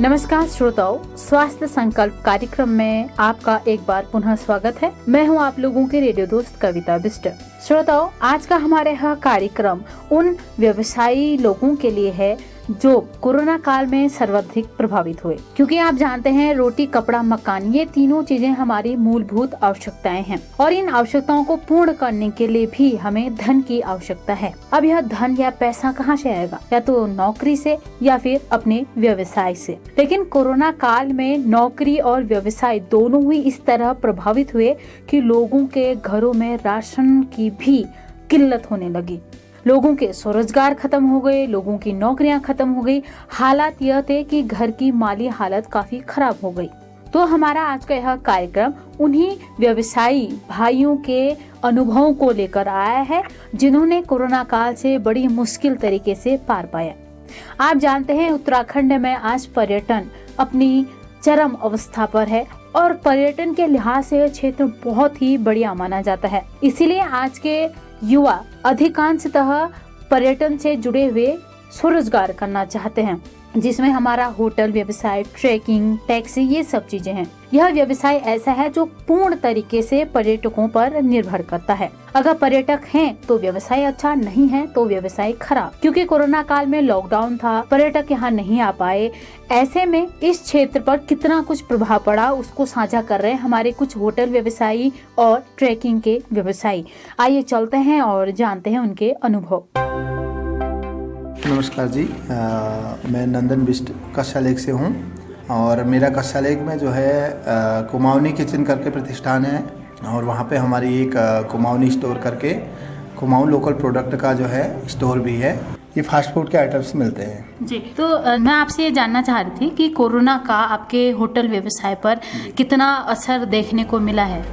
नमस्कार श्रोताओं, स्वास्थ्य संकल्प कार्यक्रम में आपका एक बार पुनः स्वागत है। मैं हूं आप लोगों के रेडियो दोस्त कविता बिष्ट। श्रोताओं, आज का हमारे यह कार्यक्रम उन व्यवसायी लोगों के लिए है जो कोरोना काल में सर्वाधिक प्रभावित हुए, क्योंकि आप जानते हैं रोटी, कपड़ा, मकान, ये तीनों चीजें हमारी मूलभूत आवश्यकताएं हैं और इन आवश्यकताओं को पूर्ण करने के लिए भी हमें धन की आवश्यकता है। अब यह धन या पैसा कहाँ से आएगा? या तो नौकरी से या फिर अपने व्यवसाय से। लेकिन कोरोना काल में नौकरी और व्यवसाय दोनों ही इस तरह प्रभावित हुए कि लोगों के घरों में राशन की भी किल्लत होने लगी। लोगों के स्वरोजगार खत्म हो गए, लोगों की नौकरियां खत्म हो गई। हालात यह थे कि घर की माली हालत काफी खराब हो गई। तो हमारा आज का यह कार्यक्रम उन्हीं व्यवसायी भाइयों के अनुभवों को लेकर आया है जिन्होंने कोरोना काल से बड़ी मुश्किल तरीके से पार पाया। आप जानते हैं उत्तराखंड में आज पर्यटन अपनी चरम अवस्था पर है और पर्यटन के लिहाज से यह क्षेत्र बहुत ही बढ़िया माना जाता है। इसीलिए आज के युवा अधिकांशतः पर्यटन से जुड़े हुए स्वरोजगार करना चाहते हैं, जिसमें हमारा होटल व्यवसाय, ट्रैकिंग, टैक्सी, ये सब चीजें हैं। यह व्यवसाय ऐसा है जो पूर्ण तरीके से पर्यटकों पर निर्भर करता है। अगर पर्यटक हैं तो व्यवसाय अच्छा, नहीं है तो व्यवसाय खराब। क्योंकि कोरोना काल में लॉकडाउन था, पर्यटक यहाँ नहीं आ पाए। ऐसे में इस क्षेत्र पर कितना कुछ प्रभाव पड़ा उसको साझा कर रहे हैं हमारे कुछ होटल व्यवसायी और ट्रैकिंग के व्यवसायी। आइए चलते हैं और जानते हैं उनके अनुभव। नमस्कार जी, मैं नंदन बिष्ट कस्या लेक से हूँ और मेरा कस्या लेक में जो है कुमाऊनी किचन करके प्रतिष्ठान है और वहाँ पे हमारी एक कुमाऊनी स्टोर करके कुमाऊं लोकल प्रोडक्ट का जो है स्टोर भी है। ये फास्ट फूड के आइटम्स मिलते हैं जी। तो मैं आपसे ये जानना चाह रही थी कि कोरोना का आपके होटल व्यवसाय पर कितना असर देखने को मिला है?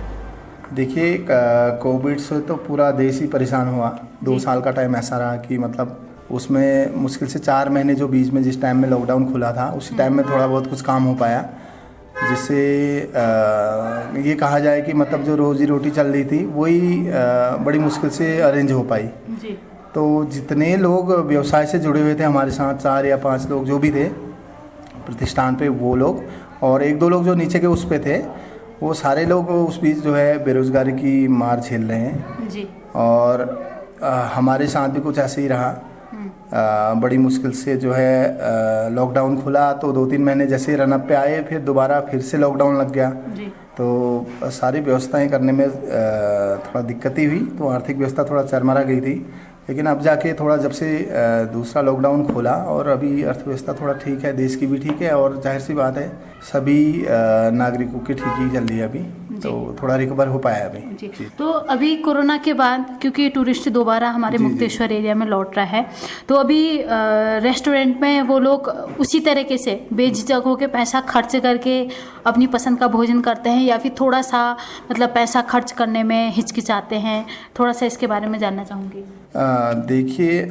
देखिए, कोविड से तो पूरा देश ही परेशान हुआ। 2 साल का टाइम ऐसा रहा कि मतलब उसमें मुश्किल से 4 महीने जो बीच में जिस टाइम में लॉकडाउन खुला था उसी टाइम में थोड़ा बहुत कुछ काम हो पाया, जिससे ये कहा जाए कि मतलब जो रोजी रोटी चल रही थी वही बड़ी मुश्किल से अरेंज हो पाई जी। तो जितने लोग व्यवसाय से जुड़े हुए थे हमारे साथ, 4 या 5 लोग जो भी थे प्रतिष्ठान पे, वो लोग और 1-2 लोग जो नीचे के उस पे थे, वो सारे लोग उस बीच जो है बेरोज़गारी की मार झेल रहे हैं जी। और हमारे साथ भी कुछ ऐसे ही रहा। बड़ी मुश्किल से जो है लॉकडाउन खुला तो 2-3 महीने जैसे रनअप पे आए, फिर दोबारा फिर से लॉकडाउन लग गया जी। तो सारी व्यवस्थाएं करने में थोड़ा दिक्कत ही हुई, तो आर्थिक व्यवस्था थोड़ा चरमरा गई थी। लेकिन अब जाके थोड़ा जब से दूसरा लॉकडाउन खोला और अभी अर्थव्यवस्था थोड़ा ठीक है, देश की भी ठीक है और जाहिर सी बात है सभी नागरिकों की ठीक ही चल रही है अभी, तो थोड़ा रिकवर हो पाया अभी जी। तो अभी कोरोना के बाद क्योंकि टूरिस्ट दोबारा हमारे मुक्तेश्वर एरिया में लौट रहा है, तो अभी रेस्टोरेंट में वो लोग उसी तरीके से बेझिझक होकर पैसा खर्च करके अपनी पसंद का भोजन करते हैं या फिर थोड़ा सा मतलब पैसा खर्च करने में हिचकिचाते हैं? थोड़ा सा इसके बारे में जानना चाहूँगी। देखिए,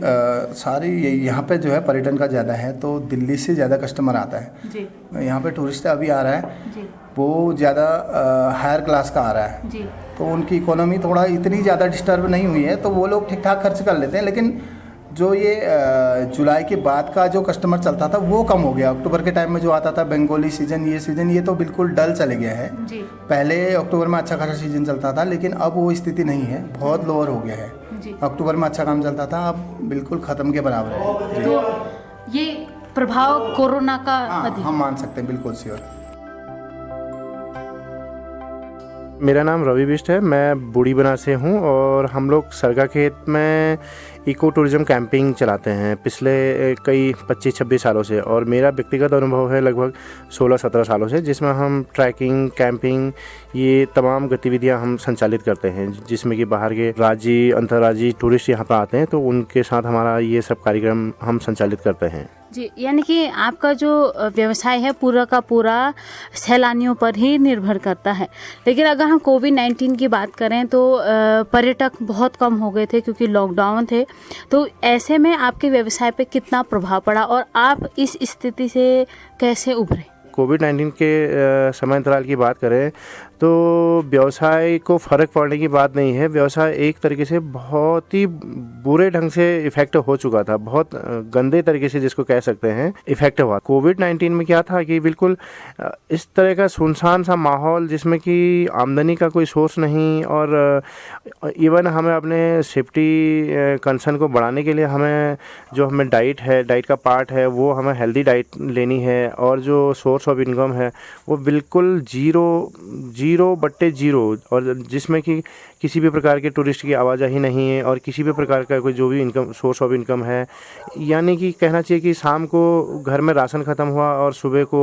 सारी यहाँ पे जो है पर्यटन का ज़्यादा है, तो दिल्ली से ज़्यादा कस्टमर आता है जी। यहाँ पे टूरिस्ट अभी आ रहा है जी। वो ज़्यादा हायर क्लास का आ रहा है जी। तो उनकी इकोनॉमी थोड़ा इतनी ज़्यादा डिस्टर्ब नहीं हुई है, तो वो लोग ठीक ठाक खर्च कर लेते हैं। लेकिन जो ये जुलाई के बाद का जो कस्टमर चलता था वो कम हो गया। अक्टूबर के टाइम में जो आता था बंगाली सीजन, ये तो बिल्कुल डल चले गया है जी। पहले अक्टूबर में अच्छा खासा सीजन चलता था, लेकिन अब वो स्थिति नहीं है, बहुत लोअर हो गया है जी। अक्टूबर में अच्छा काम चलता था, अब बिल्कुल ख़त्म के बराबर है। तो ये प्रभाव कोरोना का हम मान सकते हैं, बिल्कुल श्योर। मेरा नाम रवि बिष्ट है, मैं बूढ़ी बना से हूँ और हम लोग सरगा खेत में इको टूरिज़्म कैंपिंग चलाते हैं पिछले कई 25-26 सालों से। और मेरा व्यक्तिगत अनुभव है लगभग 16-17 सालों से, जिसमें हम ट्रैकिंग, कैंपिंग, ये तमाम गतिविधियां हम संचालित करते हैं, जिसमें कि बाहर के राज्य, अंतर्राज्यीय टूरिस्ट यहाँ पर आते हैं, तो उनके साथ हमारा ये सब कार्यक्रम हम संचालित करते हैं जी। यानी कि आपका जो व्यवसाय है पूरा का पूरा सैलानियों पर ही निर्भर करता है। लेकिन अगर हम कोविड-19 की बात करें तो पर्यटक बहुत कम हो गए थे क्योंकि लॉकडाउन थे, तो ऐसे में आपके व्यवसाय पे कितना प्रभाव पड़ा और आप इस स्थिति से कैसे उभरे? कोविड-19 के समय अंतराल की बात करें तो व्यवसाय को फ़र्क पड़ने की बात नहीं है, व्यवसाय एक तरीके से बहुत ही बुरे ढंग से इफ़ेक्ट हो चुका था, बहुत गंदे तरीके से जिसको कह सकते हैं इफ़ेक्ट हुआ। कोविड-19 में क्या था कि बिल्कुल इस तरह का सुनसान सा माहौल जिसमें कि आमदनी का कोई सोर्स नहीं, और इवन हमें अपने सेफ्टी कंसर्न को बढ़ाने के लिए हमें जो हमें डाइट का पार्ट है वो हमें हेल्दी डाइट लेनी है, और जो सोर्स ऑफ इनकम है वो बिल्कुल जीरो बट्टे जीरो, और जिसमें कि किसी भी प्रकार के टूरिस्ट की आवाजाही नहीं है और किसी भी प्रकार का कोई जो भी इनकम सोर्स ऑफ इनकम है। यानी कि कहना चाहिए कि शाम को घर में राशन ख़त्म हुआ और सुबह को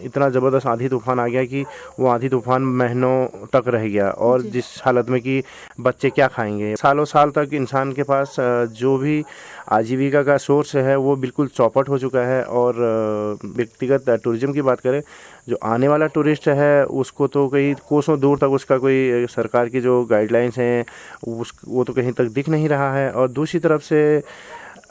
इतना ज़बरदस्त आंधी तूफान आ गया कि वो आंधी तूफान महीनों तक रह गया, और जिस हालत में कि बच्चे क्या खाएंगे। सालों साल तक इंसान के पास जो भी आजीविका का सोर्स है वो बिल्कुल चौपट हो चुका है। और व्यक्तिगत टूरिज़्म की बात करें, जो आने वाला टूरिस्ट है उसको तो कई कोसों दूर तक उसका कोई सरकार की जो गाइडलाइंस हैं वो तो कहीं तक दिख नहीं रहा है। और दूसरी तरफ से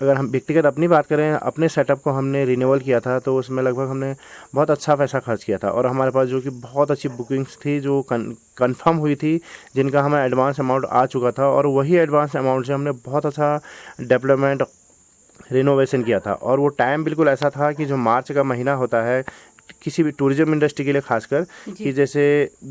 अगर हम व्यक्तिगत अपनी बात करें, अपने सेटअप को हमने रिन्यूअल किया था तो उसमें लगभग हमने बहुत अच्छा पैसा खर्च किया था, और हमारे पास जो कि बहुत अच्छी बुकिंग्स थी जो कंफर्म हुई थी, जिनका हमें एडवांस अमाउंट आ चुका था, और वही एडवांस अमाउंट से हमने बहुत अच्छा डेवलपमेंट रिनोवेशन किया था। और वो टाइम बिल्कुल ऐसा था कि जो मार्च का महीना होता है किसी भी टूरिज्म इंडस्ट्री के लिए खासकर, कि जैसे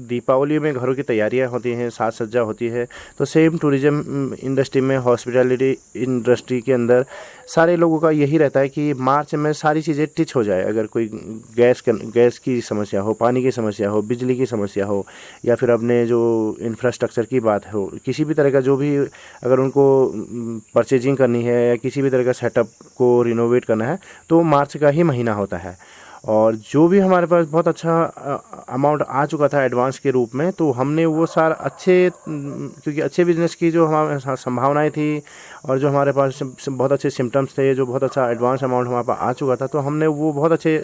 दीपावली में घरों की तैयारियां होती हैं, साज सज्जा होती है, तो सेम टूरिज्म इंडस्ट्री में, हॉस्पिटैलिटी इंडस्ट्री के अंदर सारे लोगों का यही रहता है कि मार्च में सारी चीज़ें टिच हो जाए। अगर कोई गैस की समस्या हो, पानी की समस्या हो, बिजली की समस्या हो, या फिर अपने जो इंफ्रास्ट्रक्चर की बात हो, किसी भी तरह का जो भी अगर उनको परचेजिंग करनी है या किसी भी तरह का सेटअप को रिनोवेट करना है, तो मार्च का ही महीना होता है। और जो भी हमारे पास बहुत अच्छा अमाउंट आ चुका था एडवांस के रूप में, तो हमने वो सारा क्योंकि अच्छे बिजनेस की जो हमारे संभावनाएं थी और जो हमारे पास बहुत अच्छे सिम्टम्स थे, जो बहुत अच्छा एडवांस अमाउंट हमारे पास आ चुका था, तो हमने वो बहुत अच्छे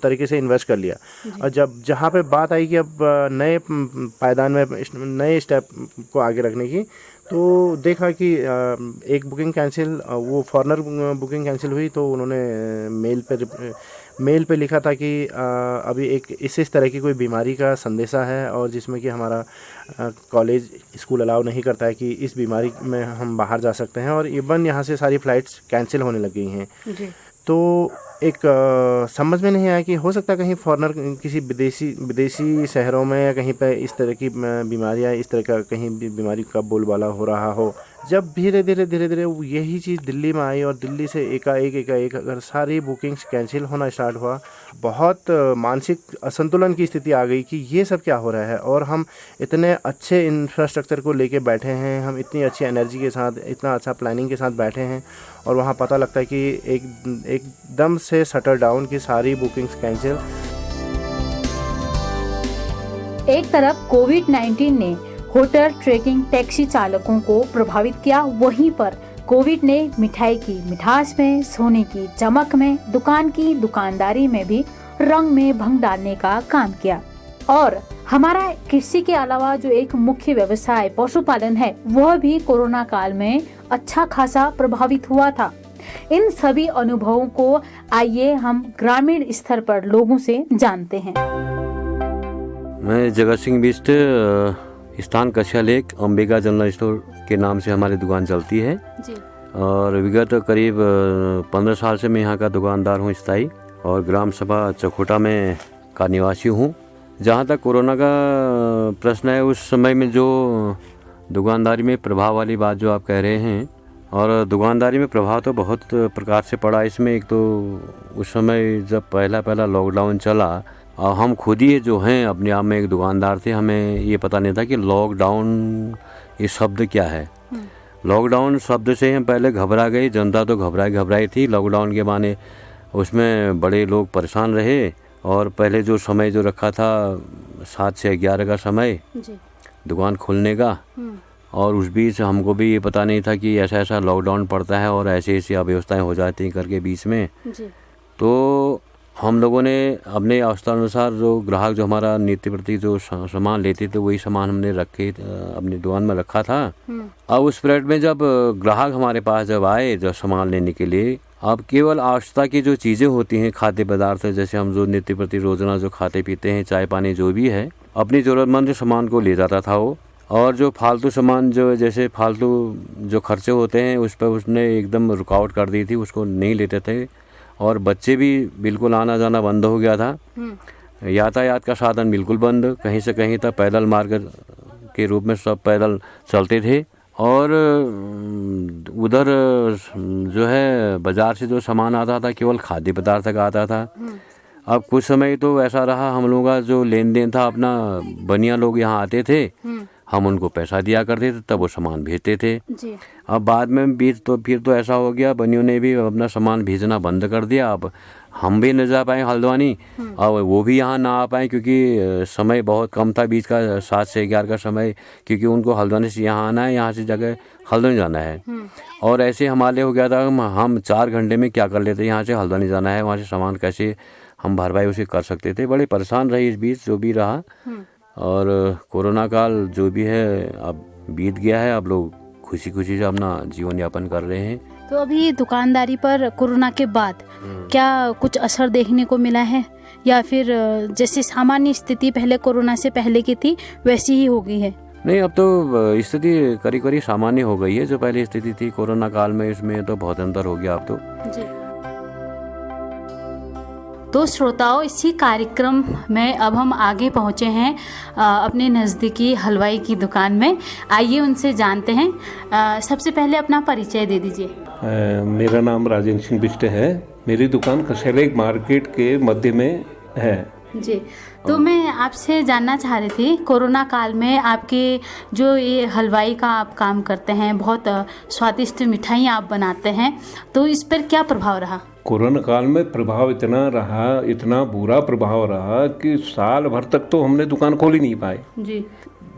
तरीके से इन्वेस्ट कर लिया। और जब जहाँ पे बात आई कि अब नए पायदान में नए स्टेप को आगे रखने की, तो देखा कि एक बुकिंग कैंसिल, वो फॉरनर बुकिंग कैंसिल हुई, तो उन्होंने मेल पे लिखा था कि अभी एक इस तरह की कोई बीमारी का संदेशा है, और जिसमें कि हमारा कॉलेज स्कूल अलाउ नहीं करता है कि इस बीमारी में हम बाहर जा सकते हैं, और इवन यहाँ से सारी फ़्लाइट्स कैंसिल होने लग गई हैं जी। तो एक समझ में नहीं आया कि हो सकता है कहीं फॉरनर किसी विदेशी शहरों में या कहीं पे इस तरह की बीमारियाँ, इस तरह का कहीं भी बीमारी का बोलबाला हो रहा हो। जब धीरे धीरे यही चीज़ दिल्ली में आई, और दिल्ली से एकाएक अगर सारी बुकिंग्स कैंसिल होना स्टार्ट हुआ, बहुत मानसिक असंतुलन की स्थिति आ गई कि ये सब क्या हो रहा है। और हम इतने अच्छे इंफ्रास्ट्रक्चर को लेके बैठे हैं, हम इतनी अच्छी एनर्जी के साथ, इतना अच्छा प्लानिंग के साथ बैठे हैं, और वहाँ पता लगता है कि एकदम से शटर डाउन की सारी बुकिंग्स कैंसिल। एक तरफ कोविड-19 ने होटल, ट्रेकिंग, टैक्सी चालकों को प्रभावित किया, वहीं पर कोविड ने मिठाई की मिठास में, सोने की चमक में, दुकान की दुकानदारी में भी रंग में भंग डालने का काम किया। और हमारा कृषि के अलावा जो एक मुख्य व्यवसाय पशुपालन है, वह भी कोरोना काल में अच्छा खासा प्रभावित हुआ था। इन सभी अनुभवों को आइए हम ग्रामीण स्तर पर लोगों से जानते हैं। मैं जगत सिंह बिष्ट, स्थान कछिया लेक, अंबिका जनरल स्टोर के नाम से हमारी दुकान चलती है जी। और विगत करीब 15 साल से मैं यहाँ का दुकानदार हूँ स्थायी, और ग्राम सभा चकोटा में का निवासी हूँ। जहाँ तक कोरोना का प्रश्न है, उस समय में जो दुकानदारी में प्रभाव वाली बात जो आप कह रहे हैं, और दुकानदारी में प्रभाव तो बहुत प्रकार से पड़ा इसमें। एक तो उस समय जब पहला लॉकडाउन चला, और हम खुद ही जो हैं अपने आप में एक दुकानदार थे, हमें ये पता नहीं था कि लॉकडाउन ये शब्द क्या है। लॉकडाउन शब्द से हम पहले घबरा गए, जनता तो घबराई थी लॉकडाउन के माने। उसमें बड़े लोग परेशान रहे, और पहले जो समय जो रखा था 7 से 11 का समय दुकान खोलने का, और उस बीच हमको भी ये पता नहीं था कि ऐसा लॉकडाउन पड़ता है और ऐसी अव्यवस्थाएं हो जाती हैं करके बीच में। तो हम लोगों ने अपने अवस्था अनुसार जो ग्राहक जो हमारा नित्य प्रति जो सामान लेते थे, वही सामान हमने रखे अपनी दुकान में रखा था। अब उस पीरियड में जब ग्राहक हमारे पास जब आए जब सामान लेने के लिए, अब केवल आवश्यकता की जो चीज़ें होती हैं, खाद्य पदार्थ, जैसे हम जो नित्य प्रति रोज़ाना जो खाते पीते हैं, चाय पानी जो भी है, अपनी ज़रूरतमंद सामान को ले जाता था वो। और जो फालतू सामान जो जैसे फालतू जो खर्चे होते हैं उस पर उसने एकदम रुकावट कर दी थी, उसको नहीं लेते थे। और बच्चे भी बिल्कुल आना जाना बंद हो गया था। यातायात का साधन बिल्कुल बंद, कहीं से कहीं तक पैदल मार्ग के रूप में सब पैदल चलते थे। और उधर जो है बाज़ार से जो सामान आता था केवल खाद्य पदार्थ का आता था। अब कुछ समय तो ऐसा रहा, हम लोगों का जो लेन देन था अपना, बनिया लोग यहाँ आते थे, हम उनको पैसा दिया करते थे, तब वो सामान भेजते थे जी। अब बाद में फिर तो ऐसा हो गया, बनियों ने भी अपना सामान भेजना बंद कर दिया। अब हम भी न जा पाए हल्द्वानी, अब वो भी यहाँ ना आ पाए क्योंकि समय बहुत कम था बीच का, 7 से 11 का समय, क्योंकि उनको हल्द्वानी से यहाँ आना है, यहाँ से जगह हल्द्वानी जाना है। और ऐसे हमारे हो गया था, हम 4 घंटे में क्या कर लेते, यहाँ से हल्द्वानी जाना है, वहाँ से सामान कैसे हम भरपाई उसे कर सकते थे। बड़े परेशान रहे इस बीच जो भी रहा। और कोरोना काल जो भी है अब बीत गया है, अब लोग खुशी खुशी से अपना जीवन यापन कर रहे हैं। तो अभी दुकानदारी पर कोरोना के बाद क्या कुछ असर देखने को मिला है, या फिर जैसे सामान्य स्थिति पहले कोरोना से पहले की थी वैसी ही हो गई है? नहीं, अब तो स्थिति करीब करीब सामान्य हो गई है। जो पहले स्थिति थी कोरोना काल में, इसमें तो बहुत अंतर हो गया अब तो जी। तो श्रोताओं, इसी कार्यक्रम में अब हम आगे पहुंचे हैं अपने नज़दीकी हलवाई की दुकान में। आइए उनसे जानते हैं। सबसे पहले अपना परिचय दे दीजिए। मेरा नाम राजेंद्र सिंह बिष्ट है। मेरी दुकान कसेलेक मार्केट के मध्य में है जी। तो मैं आपसे जानना चाह रही थी, कोरोना काल में आपके जो ये हलवाई का आप काम करते हैं, बहुत स्वादिष्ट मिठाई आप बनाते हैं, तो इस पर क्या प्रभाव रहा? कोरोना काल में प्रभाव इतना रहा, इतना बुरा प्रभाव रहा कि साल भर तक तो हमने दुकान खोल ही नहीं पाए जी।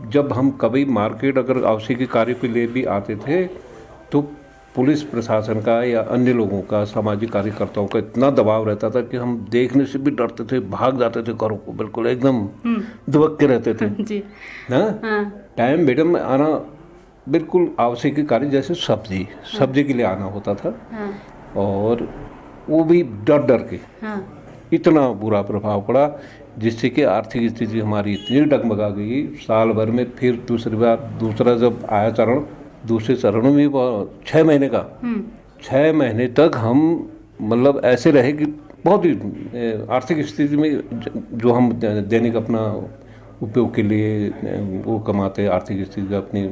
जब हम कभी मार्केट अगर आवश्यक कार्य के लिए भी आते थे तो पुलिस प्रशासन का या अन्य लोगों का, सामाजिक कार्यकर्ताओं का इतना दबाव रहता था कि हम देखने से भी डरते थे, भाग जाते थे घरों को, बिल्कुल एकदम दुबक के रहते थे जी। हाँ। टाइम मैडम में आना बिल्कुल आवश्यक कार्य, जैसे सब्जी के लिए आना होता था। और वो भी डर डर के। इतना बुरा प्रभाव पड़ा जिससे कि आर्थिक स्थिति हमारी इतनी डगमगा गई। साल भर में फिर दूसरा जब आया चरण, दूसरे चरण में 6 महीने का, 6 महीने तक हम मतलब ऐसे रहे कि बहुत ही आर्थिक स्थिति में जो हम दैनिक अपना उपयोग के लिए वो कमाते, आर्थिक स्थिति का अपनी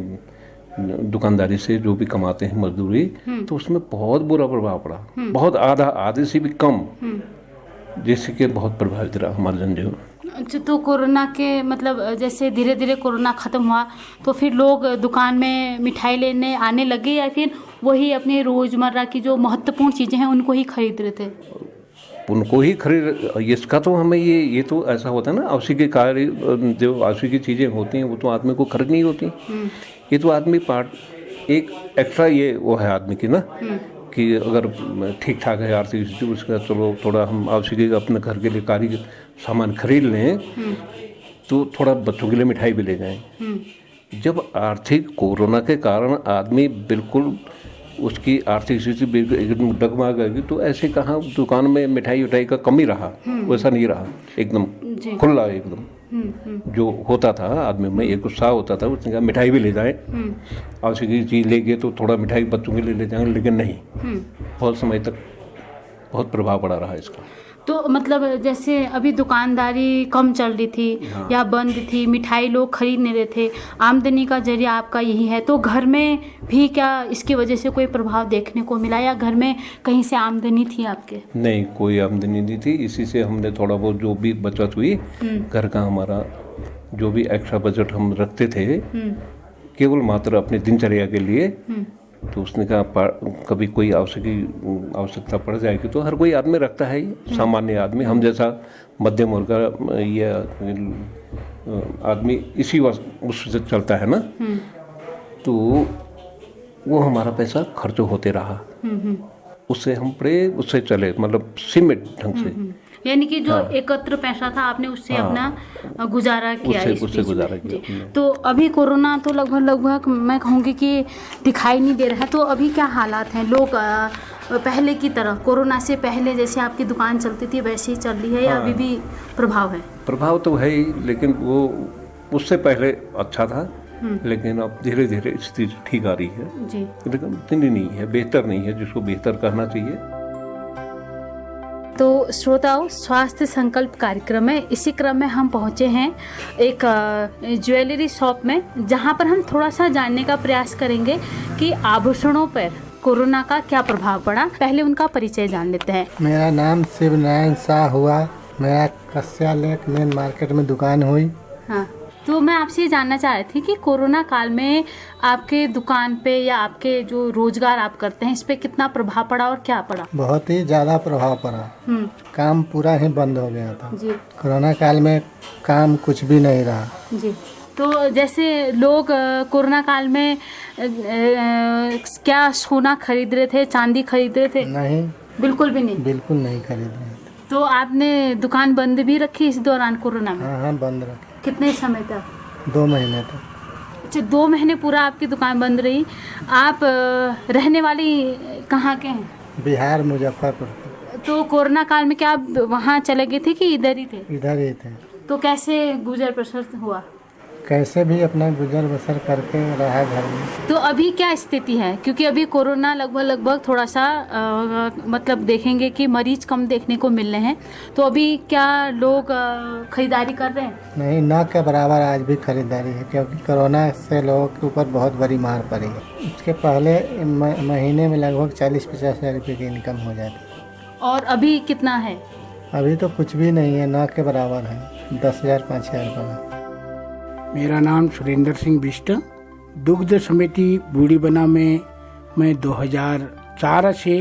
दुकानदारी से जो भी कमाते हैं मजदूरी, तो उसमें बहुत बुरा प्रभाव पड़ा, बहुत आधे से भी कम, जिससे कि बहुत प्रभावित रहा हमारा जनजीवन। अच्छा, तो कोरोना के मतलब जैसे धीरे धीरे कोरोना ख़त्म हुआ तो फिर लोग दुकान में मिठाई लेने आने लगे, या फिर वही अपनी रोज़मर्रा की जो महत्वपूर्ण चीज़ें हैं उनको ही खरीद रहे थे? उनको ही खरीद, इसका तो हमें ये तो ऐसा होता है ना, आवश्यक कार्य जो आवश्यक चीज़ें होती हैं वो तो आदमी को खरीदनी ही होती। ये तो आदमी एक एक्स्ट्रा ये वो है आदमी की ना, कि अगर ठीक ठाक है आर्थिक स्थिति, उसका चलो थोड़ा हम आवश्यक अपने घर के लिए कार्य सामान खरीद लें, तो थोड़ा बच्चों के लिए मिठाई भी ले जाएं। जब आर्थिक कोरोना के कारण आदमी बिल्कुल उसकी आर्थिक स्थिति एकदम डगमगा गई, तो ऐसे कहाँ दुकान में मिठाई उठाई का कमी रहा, वैसा नहीं रहा, एकदम खुला एकदम जो होता था आदमी में एक उत्साह होता था। उसने कहा मिठाई भी ले जाएं, आवश्यक चीज़ ले गए तो थोड़ा मिठाई बच्चों के लिए ले जाएंगे, लेकिन नहीं, बहुत समय तक बहुत प्रभाव पड़ा रहा इसका। तो मतलब जैसे अभी दुकानदारी कम चल रही थी या बंद थी, मिठाई लोग खरीद नहीं रहे थे, आमदनी का जरिया आपका यही है, तो घर में भी क्या इसकी वजह से कोई प्रभाव देखने को मिला, या घर में कहीं से आमदनी थी आपके? नहीं, कोई आमदनी नहीं थी। इसी से हमने थोड़ा बहुत जो भी बचत हुई, घर का हमारा जो भी एक्स्ट्रा बजट हम रखते थे केवल मात्र अपनी दिनचर्या के लिए, तो उसने कहा कभी कोई आवश्यकता पड़ जाएगी तो हर कोई आदमी रखता है, सामान्य आदमी, हम जैसा मध्यम वर्ग का ये आदमी इसी उससे चलता है ना, तो वो हमारा पैसा खर्च होते रहा, उससे हम उससे चले, मतलब सीमित ढंग से। यानी कि जो एकत्र पैसा था आपने उससे अपना गुजारा किया, उससे गुजारा किया। तो अभी कोरोना तो लगभग मैं कहूँगी कि दिखाई नहीं दे रहा है, तो अभी क्या हालात हैं? लोग पहले की तरह, कोरोना से पहले जैसे आपकी दुकान चलती थी वैसे ही चल रही है या अभी भी प्रभाव है? प्रभाव तो है ही, लेकिन वो उससे पहले अच्छा था, लेकिन अब धीरे धीरे स्थिति ठीक आ रही है जी। लेकिन इतनी नहीं है, बेहतर नहीं है जिसको बेहतर करना चाहिए। तो श्रोताओं, स्वास्थ्य संकल्प कार्यक्रम में इसी क्रम में हम पहुंचे हैं एक ज्वेलरी शॉप में, जहां पर हम थोड़ा सा जानने का प्रयास करेंगे कि आभूषणों पर कोरोना का क्या प्रभाव पड़ा। पहले उनका परिचय जान लेते हैं। मेरा नाम शिव नारायण शाह हुआ। मेरा कस्या लेक मेन मार्केट में दुकान हुई। हाँ, तो मैं आपसे ये जानना चाह रही थी कि कोरोना काल में आपके दुकान पे या आपके जो रोजगार आप करते हैं इस पे कितना प्रभाव पड़ा और क्या पड़ा? बहुत ही ज़्यादा प्रभाव पड़ा। काम पूरा ही बंद हो गया था जी। कोरोना काल में, काम कुछ भी नहीं रहा जी। तो जैसे लोग कोरोना काल में क्या सोना खरीद रहे थे, चांदी खरीद रहे थे? नहीं, बिल्कुल भी नहीं। बिल्कुल नहीं खरीद रहे थे। तो आपने दुकान बंद भी रखी इस दौरान कोरोना में? हाँ, बंद रखे। कितने समय तक? 2 महीने तक। अच्छा, 2 महीने पूरा आपकी दुकान बंद रही। आप रहने वाली कहाँ के हैं? बिहार, मुजफ्फरपुर। तो कोरोना काल में क्या आप वहाँ चले गए थे कि इधर ही थे? इधर ही थे। तो कैसे गुजर बसर हुआ? कैसे भी अपना गुजर बसर करके रहा घर में। तो अभी क्या स्थिति है? क्योंकि अभी कोरोना लगभग थोड़ा सा मतलब देखेंगे कि मरीज कम देखने को मिल रहे हैं, तो अभी क्या लोग खरीदारी कर रहे हैं? नहीं, न के बराबर आज भी खरीदारी है, क्योंकि कोरोना से लोगों के ऊपर बहुत बड़ी मार पड़ी है। इसके पहले महीने में लगभग 40-50 हज़ार रुपये की इनकम हो जाती। और अभी कितना है? अभी तो कुछ भी नहीं है, न के बराबर है, 10,000 5,000 रुपये। मेरा नाम सुरेंद्र सिंह बिष्ट, दुग्ध समिति बूढ़ी बना में मैं 2004 से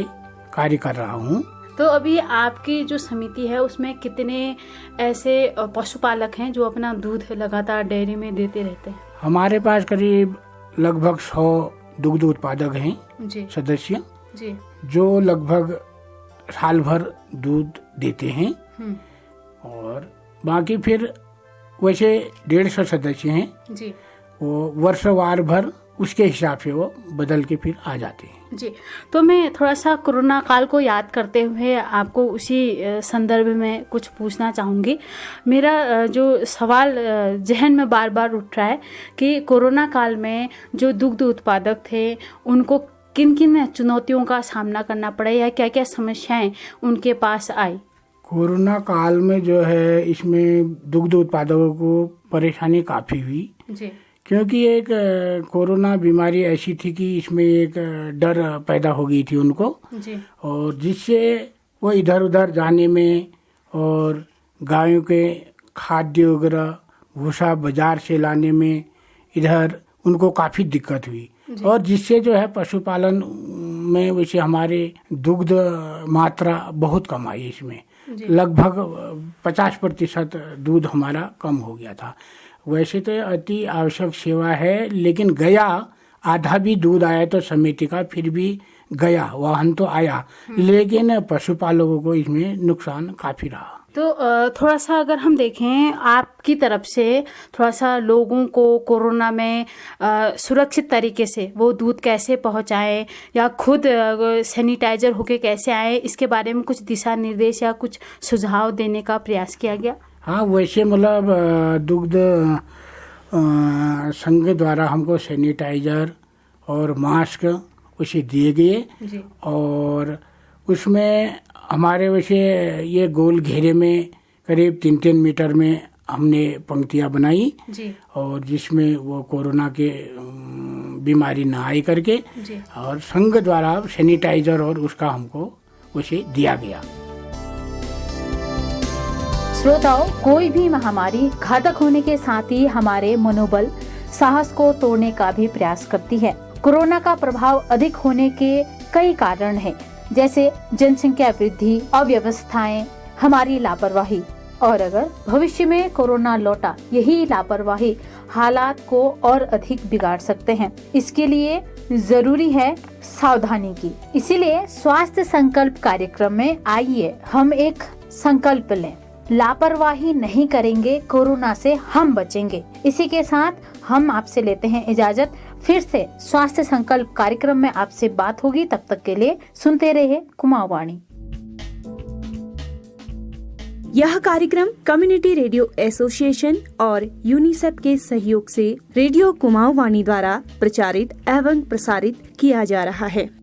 कार्य कर रहा हूँ। तो अभी आपकी जो समिति है उसमें कितने ऐसे पशुपालक हैं जो अपना दूध लगातार डेयरी में देते रहते हैं? हमारे पास करीब लगभग 100 दुग्ध उत्पादक हैं जी। सदस्य जी। जो लगभग साल भर दूध देते हैं। और बाकी फिर वैसे 150 सदस्य हैं जी। वो वर्षवार भर उसके हिसाब से वो बदल के फिर आ जाते हैं जी। तो मैं थोड़ा सा कोरोना काल को याद करते हुए आपको उसी संदर्भ में कुछ पूछना चाहूँगी। मेरा जो सवाल जहन में बार बार उठ रहा है कि कोरोना काल में जो दुग्ध उत्पादक थे उनको किन किन चुनौतियों का सामना करना पड़ा या क्या क्या समस्याएं उनके पास आई? कोरोना काल में जो है इसमें दुग्ध उत्पादकों को परेशानी काफ़ी हुई जी। क्योंकि एक कोरोना बीमारी ऐसी थी कि इसमें एक डर पैदा हो गई थी उनको जी। और जिससे वो इधर उधर जाने में और गायों के खाद्य वगैरह भूसा बाजार से लाने में इधर उनको काफ़ी दिक्कत हुई और जिससे जो है पशुपालन में वैसे हमारे दुग्ध मात्रा बहुत कम आई। इसमें लगभग 50% दूध हमारा कम हो गया था। वैसे तो अति आवश्यक सेवा है, लेकिन गया आधा भी दूध आया तो समिति का, फिर भी गया वाहन तो आया, लेकिन पशुपालकों को इसमें नुकसान काफ़ी रहा। तो थोड़ा सा अगर हम देखें आपकी तरफ से, थोड़ा सा लोगों को कोरोना में सुरक्षित तरीके से वो दूध कैसे पहुंचाएं या खुद सैनिटाइजर होके कैसे आए, इसके बारे में कुछ दिशा निर्देश या कुछ सुझाव देने का प्रयास किया गया? हाँ, वैसे मतलब दुग्ध संघ द्वारा हमको सैनिटाइजर और मास्क उसे दिए गए और उसमें हमारे वैसे ये गोल घेरे में करीब 3-3 मीटर में हमने पंक्तियाँ बनाई जी। और जिसमें वो कोरोना के बीमारी ना आई करके जी। और संघ द्वारा सैनिटाइजर और उसका हमको उसे दिया गया। श्रोताओं, कोई भी महामारी घातक होने के साथ ही हमारे मनोबल, साहस को तोड़ने का भी प्रयास करती है। कोरोना का प्रभाव अधिक होने के कई कारण हैं, जैसे जनसंख्या वृद्धि, अव्यवस्थाएं, हमारी लापरवाही। और अगर भविष्य में कोरोना लौटा, यही लापरवाही हालात को और अधिक बिगाड़ सकते हैं। इसके लिए जरूरी है सावधानी की। इसीलिए स्वास्थ्य संकल्प कार्यक्रम में आइए हम एक संकल्प लें, लापरवाही नहीं करेंगे, कोरोना से हम बचेंगे। इसी के साथ हम आपसे लेते हैं इजाजत। फिर से स्वास्थ्य संकल्प कार्यक्रम में आपसे बात होगी। तब तक के लिए सुनते रहिए कुमाऊं वाणी। यह कार्यक्रम कम्युनिटी रेडियो एसोसिएशन और यूनिसेफ के सहयोग से रेडियो कुमाऊं वाणी द्वारा प्रचारित एवं प्रसारित किया जा रहा है।